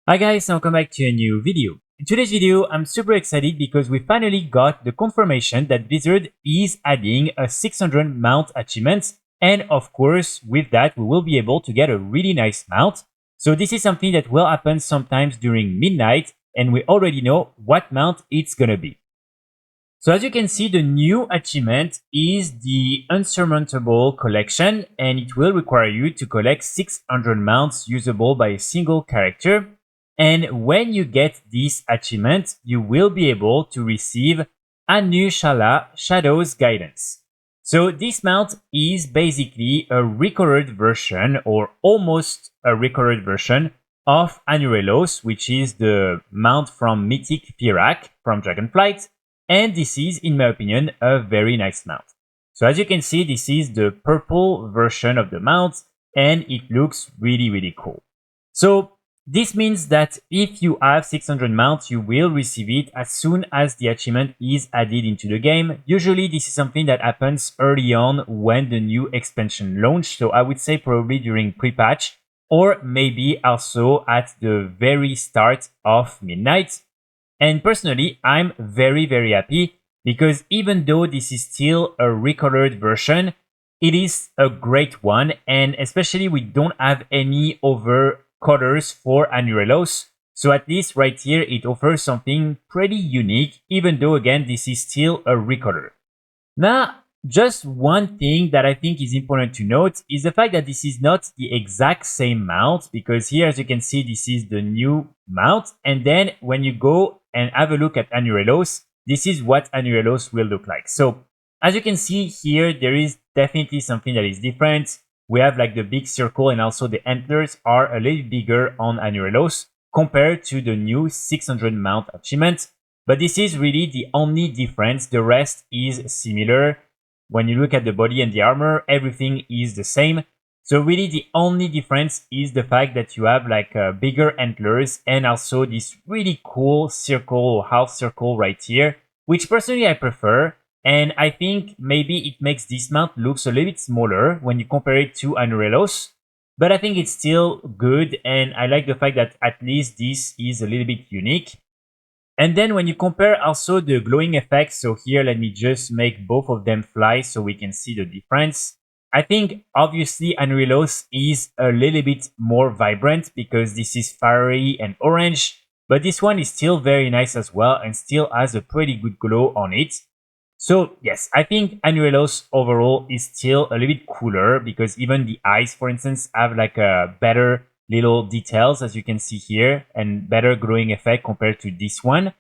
Hi guys, welcome back to a new video. In today's video, I'm super excited because we finally got the confirmation that Blizzard is adding a 600 mount achievement, and of course, with that, we will be able to get a really nice mount. So this is something that will happen sometimes during midnight, and we already know what mount it's gonna be. So as you can see, the new achievement is the Insurmountable collection, and it will require you to collect 600 mounts usable by a single character. And when you get this achievement, you will be able to receive Anushala Shadow's Guidance. So this mount is basically a recolored version, or almost a recolored version, of Anurelos, which is the mount from Mythic Pirac from Dragonflight. And this is, in my opinion, a very nice mount. So as you can see, this is the purple version of the mount, and it looks really cool. So this means that if you have 600 mounts, you will receive it as soon as the achievement is added into the game. Usually this is something that happens early on when the new expansion launch. So I would say probably during pre-patch, or maybe also at the very start of midnight. And personally, I'm very happy because even though this is still a recolored version, it is a great one, and especially we don't have any other colors for Anurelos. So at least right here, it offers something pretty unique, even though again, this is still a recolor. Now, just one thing that I think is important to note is the fact that this is not the exact same mount, because here, as you can see, this is the new mount. And then when you go and have a look at Anurelos, this is what Anurelos will look like. So as you can see here, there is definitely something that is different. We have like the big circle, and also the antlers are a little bigger on Anurelos compared to the new 600 mount achievement. But this is really the only difference. The rest is similar. When you look at the body and the armor, everything is the same. So really the only difference is the fact that you have like bigger antlers, and also this really cool circle or half circle right here, which personally I prefer. And I think maybe it makes this mount looks a little bit smaller when you compare it to Anurelos. But I think it's still good, and I like the fact that at least this is a little bit unique. And then when you compare also the glowing effects, so here let me just make both of them fly so we can see the difference. I think obviously Anurelos is a little bit more vibrant because this is fiery and orange, but this one is still very nice as well and still has a pretty good glow on it. So yes, I think Anurelos overall is still a little bit cooler because even the eyes, for instance, have like a better little details, as you can see here, and better glowing effect compared to this one.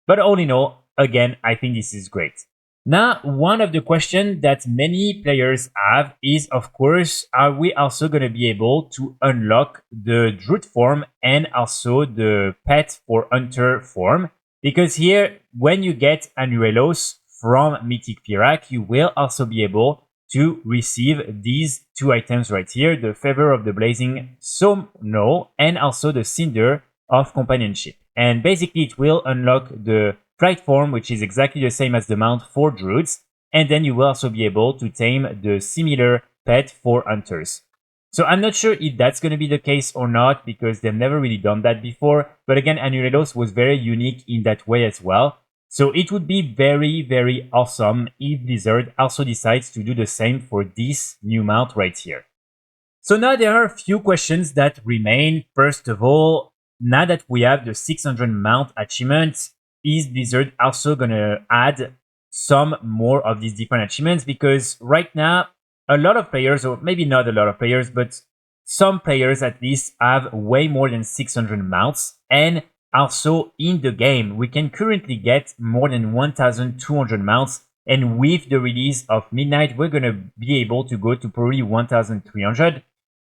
But all in all, again, I think this is great. Now, one of the questions that many players have is, of course, are we also going to be able to unlock the Druid form and also the pet for hunter form? Because here, when you get Anurelos from Mythic Pirac, you will also be able to receive these two items right here, the Favor of the Blazing Somno and also the Cinder of Companionship. And basically it will unlock the Flight form, which is exactly the same as the mount for Druids, and then you will also be able to tame the similar pet for Hunters. So I'm not sure if that's going to be the case or not, because they've never really done that before, but again, Anurelos was very unique in that way as well. So it would be very awesome if Blizzard also decides to do the same for this new mount right here. So now there are a few questions that remain. First of all, now that we have the 600 mount achievements, is Blizzard also gonna add some more of these different achievements? Because right now, a lot of players, or maybe not a lot of players, but some players at least have way more than 600 mounts, and also in the game, we can currently get more than 1,200 mounts, and with the release of Midnight, we're going to be able to go to probably 1,300.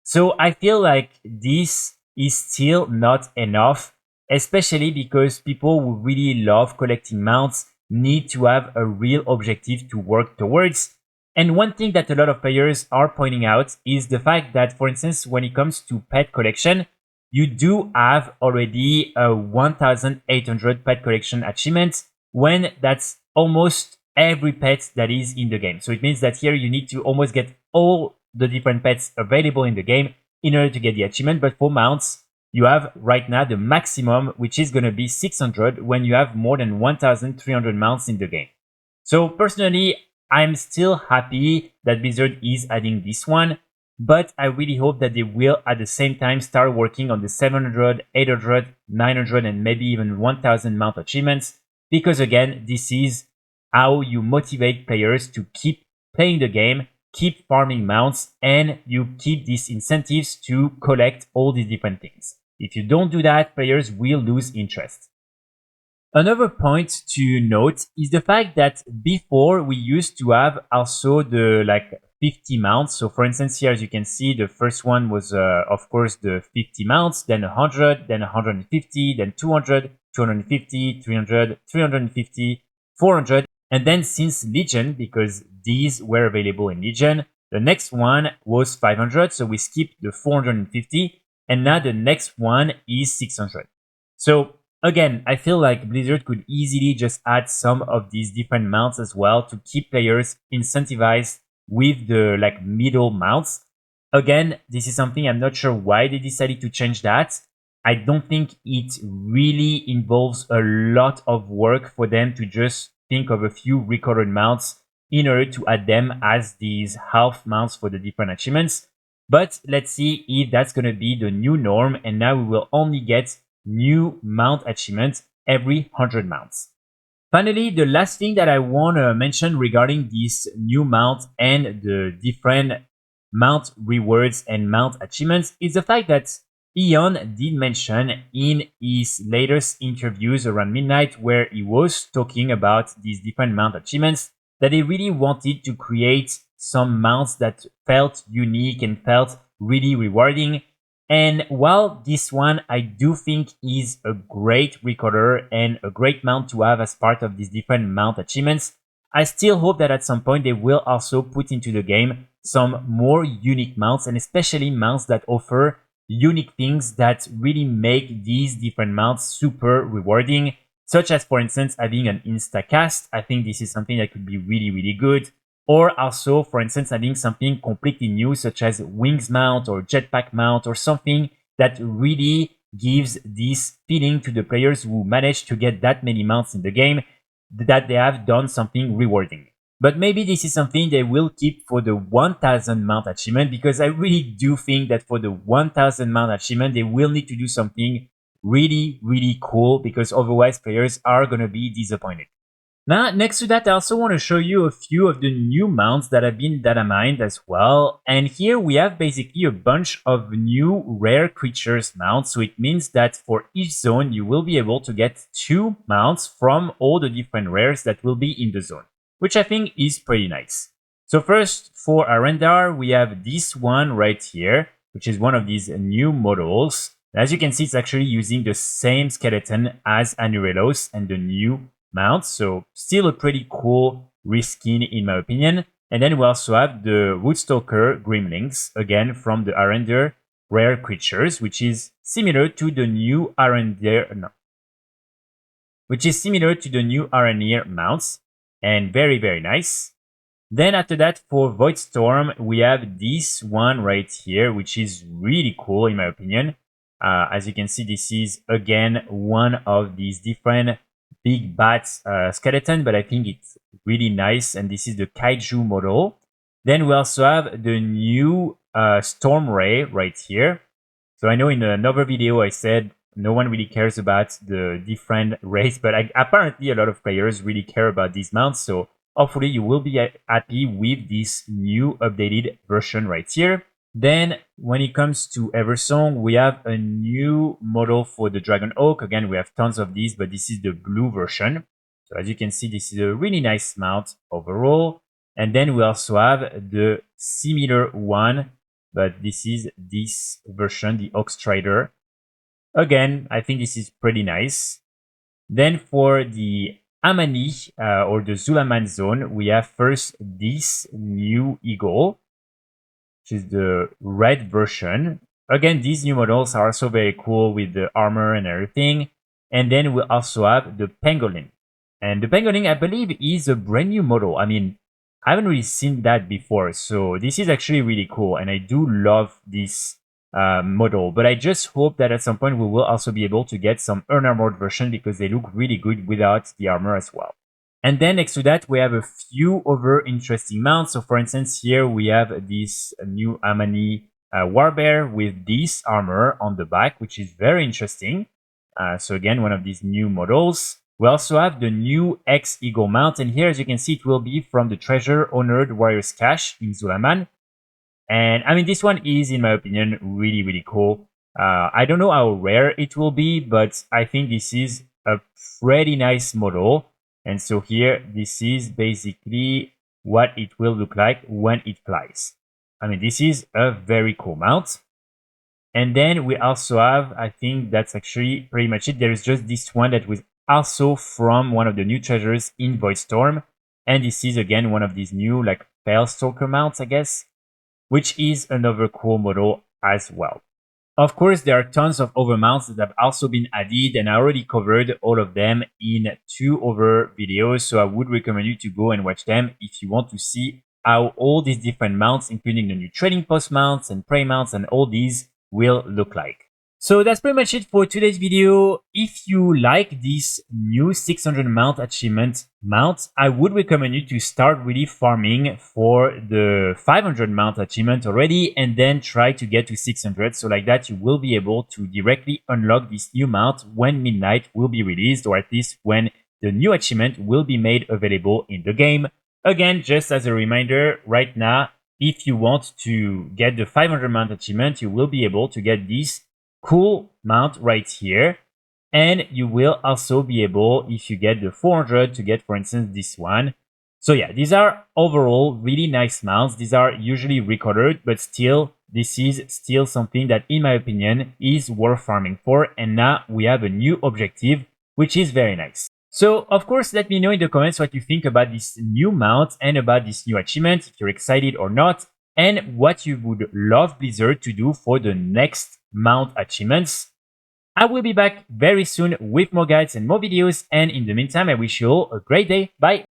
So I feel like this is still not enough, especially because people who really love collecting mounts need to have a real objective to work towards. And one thing that a lot of players are pointing out is the fact that, for instance, when it comes to pet collection, you do have already a 1,800 pet collection achievement, when that's almost every pet that is in the game. So it means that here you need to almost get all the different pets available in the game in order to get the achievement. But for mounts, you have right now the maximum, which is going to be 600 when you have more than 1,300 mounts in the game. So personally, I'm still happy that Blizzard is adding this one, but I really hope that they will at the same time start working on the 700, 800, 900, and maybe even 1,000 mount achievements, because again, this is how you motivate players to keep playing the game, keep farming mounts, and you keep these incentives to collect all these different things. If you don't do that, players will lose interest. Another point to note is the fact that before we used to have also the 50 mounts. So for instance, here as you can see, the first one was of course the 50 mounts, then 100, then 150, then 200, 250, 300, 350, 400. And then since Legion, because these were available in Legion, the next one was 500. So we skipped the 450. And now the next one is 600. So again, I feel like Blizzard could easily just add some of these different mounts as well to keep players incentivized with the middle mounts. Again, this is something I'm not sure why they decided to change that. I don't think it really involves a lot of work for them to just think of a few recorded mounts in order to add them as these half mounts for the different achievements. But let's see if that's going to be the new norm, and now we will only get new mount achievements every 100 mounts. Finally, the last thing that I want to mention regarding this new mount and the different mount rewards and mount achievements is the fact that Ion did mention in his latest interviews around midnight, where he was talking about these different mount achievements, that he really wanted to create some mounts that felt unique and felt really rewarding. And while this one I do think is a great recorder and a great mount to have as part of these different mount achievements, I still hope that at some point they will also put into the game some more unique mounts, and especially mounts that offer unique things that really make these different mounts super rewarding, such as for instance having an instacast. I think this is something that could be really good. Or also, for instance, having something completely new, such as wings mount or jetpack mount, or something that really gives this feeling to the players who manage to get that many mounts in the game, that they have done something rewarding. But maybe this is something they will keep for the 1000 mount achievement, because I really do think that for the 1000 mount achievement, they will need to do something really cool, because otherwise players are going to be disappointed. Now, next to that, I also want to show you a few of the new mounts that have been data mined as well. And here we have basically a bunch of new rare creatures mounts. So it means that for each zone, you will be able to get 2 mounts from all the different rares that will be in the zone, which I think is pretty nice. So first, for Arendar, we have this one right here, which is one of these new models. As you can see, it's actually using the same skeleton as Anurelos and the new mount, so still a pretty cool reskin in my opinion. And then we also have the Woodstalker Gremlins, again from the Arendar rare creatures, which is similar to the new Arendir mounts, and very nice. Then after that, for Voidstorm, we have this one right here, which is really cool in my opinion. As you can see, this is again one of these different big bats skeleton, but I think it's really nice, and this is the Kaiju model. Then we also have the new Storm Ray right here. So I know in another video I said no one really cares about the different rays, but apparently a lot of players really care about these mounts, so hopefully you will be happy with this new updated version right here. Then when it comes to Eversong, we have a new model for the Dragon Oak. Again, we have tons of these, but this is the blue version. So as you can see, this is a really nice mount overall. And then we also have the similar one, but this is this version, the Oak Strider. Again, I think this is pretty nice. Then for the Amani or the Zulaman zone, we have first this new eagle, which is the red version. Again, these new models are also very cool with the armor and everything. And then we also have the pangolin. And the pangolin, I believe, is a brand new model. I mean, I haven't really seen that before, so this is actually really cool. And I do love this model. But I just hope that at some point we will also be able to get some unarmored version because they look really good without the armor as well. And then next to that, we have a few other interesting mounts. So for instance, here we have this new Amani Warbear with this armor on the back, which is very interesting. So again, one of these new models. We also have the new X-Eagle mount, and here, as you can see, it will be from the Treasure Honored Warriors cache in Zulaman. And I mean, this one is, in my opinion, really, really cool. I don't know how rare it will be, but I think this is a pretty nice model. And so here, this is basically what it will look like when it flies. I mean, this is a very cool mount. And then we also have, I think that's actually pretty much it. There is just this one that was also from one of the new treasures in Voidstorm. And this is again one of these new like Stalker mounts, I guess, which is another cool model as well. Of course, there are tons of other mounts that have also been added, and I already covered all of them in 2 other videos, so I would recommend you to go and watch them if you want to see how all these different mounts, including the new trading post mounts and prey mounts and all these, will look like. So that's pretty much it for today's video. If you like this new 600 mount achievement mount, I would recommend you to start really farming for the 500 mount achievement already and then try to get to 600. So like that, you will be able to directly unlock this new mount when Midnight will be released, or at least when the new achievement will be made available in the game. Again, just as a reminder, right now, if you want to get the 500 mount achievement, you will be able to get this cool mount right here, and you will also be able, if you get the 400, to get, for instance, this one. So yeah, these are overall really nice mounts. These are usually recolored, but still, this is still something that, in my opinion, is worth farming for. And now we have a new objective, which is very nice. So, of course, let me know in the comments what you think about this new mount and about this new achievement, if you're excited or not, and what you would love Blizzard to do for the next mount achievements. I will be back very soon with more guides and more videos, and in the meantime, I wish you all a great day. Bye!